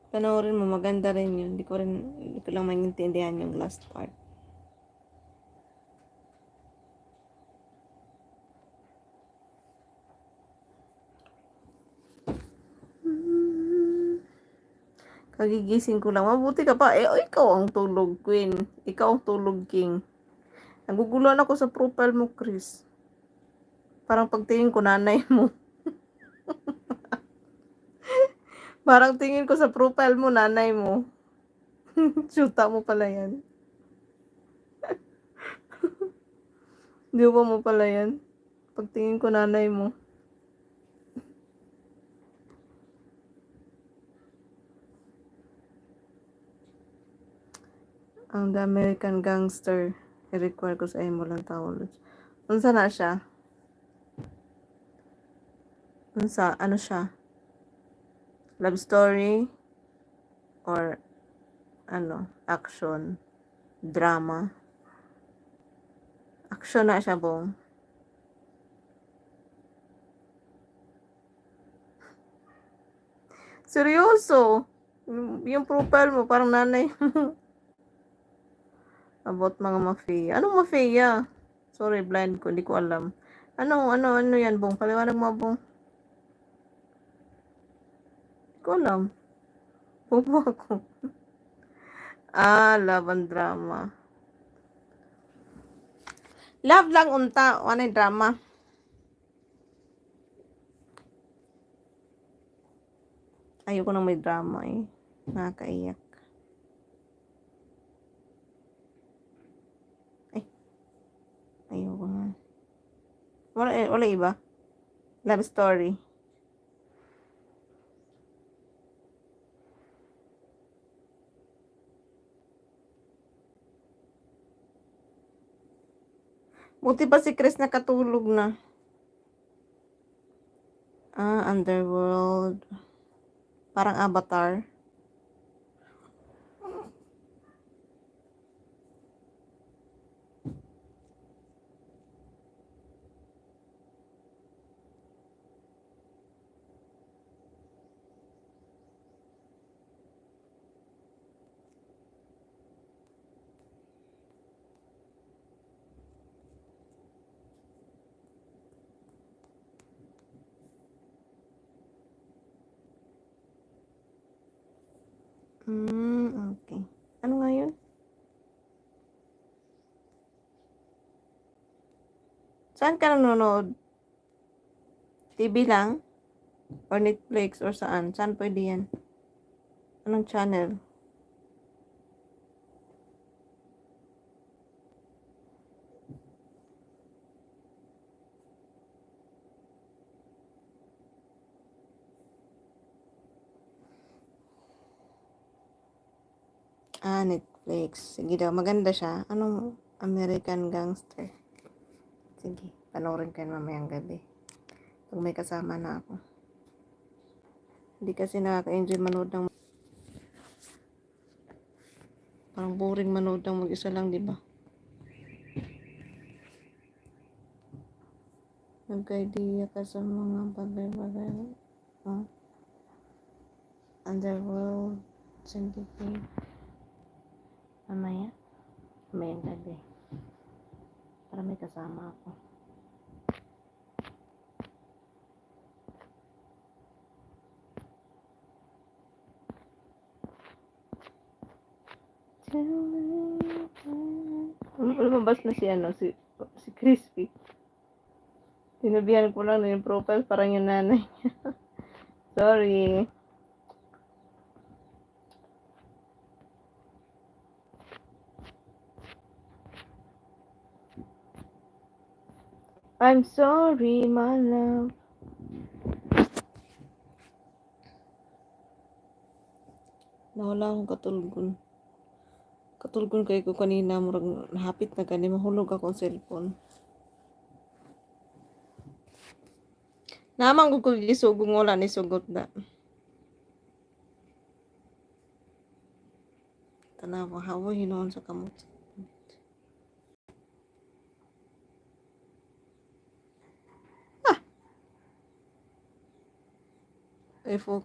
Panoorin mo, maganda rin yun. Hindi ko lang maintindihan yung last part. Kagigising ko lang. Mabuti ka pa. Ikaw ang tulog, Queen. Ikaw ang tulog, King. Naguguluhan ako sa profile mo, Chris. Parang pagtingin ko, nanay mo. Parang tingin ko sa profile mo, nanay mo. Shoota mo pala yan. Di ba mo pala yan? Pagtingin ko, nanay mo. Ang The American Gangster. I-require ko sa imo lang tawag. Unsa na siya? Ano siya? Love story? Or action? Drama? Action na siya, bong. Seryoso? Yung profile mo, parang nanay mo. About mga mafia. Anong mafia? Sorry, blind ko. Hindi ko alam. Ano yan, bong? Paliwanag mo, bong. Hindi ko alam. Bobo ako. Love drama. Love lang unta. Ano yung drama? Ayoko nang may drama eh. Nakakaiyak. Ay, ayoko na. Wala iba. Love story. Buti pa si Chris nakatulog na. Underworld. Parang Avatar. Okay. Ano nga yun? Saan ka nanonood? TV lang? Or Netflix? Or saan? Saan pwede yan? Anong channel? Netflix. Sige daw, maganda siya. Anong American Gangster? Sige, panoorin ko yun mamayang gabi. Pag may kasama na ako. Hindi kasi nakaka-enjoy manood ng parang boring manood ng mag-isa lang, di ba? Nag-idea ka sa mga bagay-bagay. Underworld, Syndicate. Mamaya? Mamayang gabi. Para may kasama ako. Lumabas na si Crispy. Tinabihan ko lang na yung profile, parang yung nanay niya. Sorry. I'm sorry, my love. Nawala akong katulgon. Katulgon kay ko kanina, murag nahapit na gani, mahulog akong cellphone. Namang ko gisugong wala ni sugot na. Tanawa, hawa hinoon sa kamot. Focus.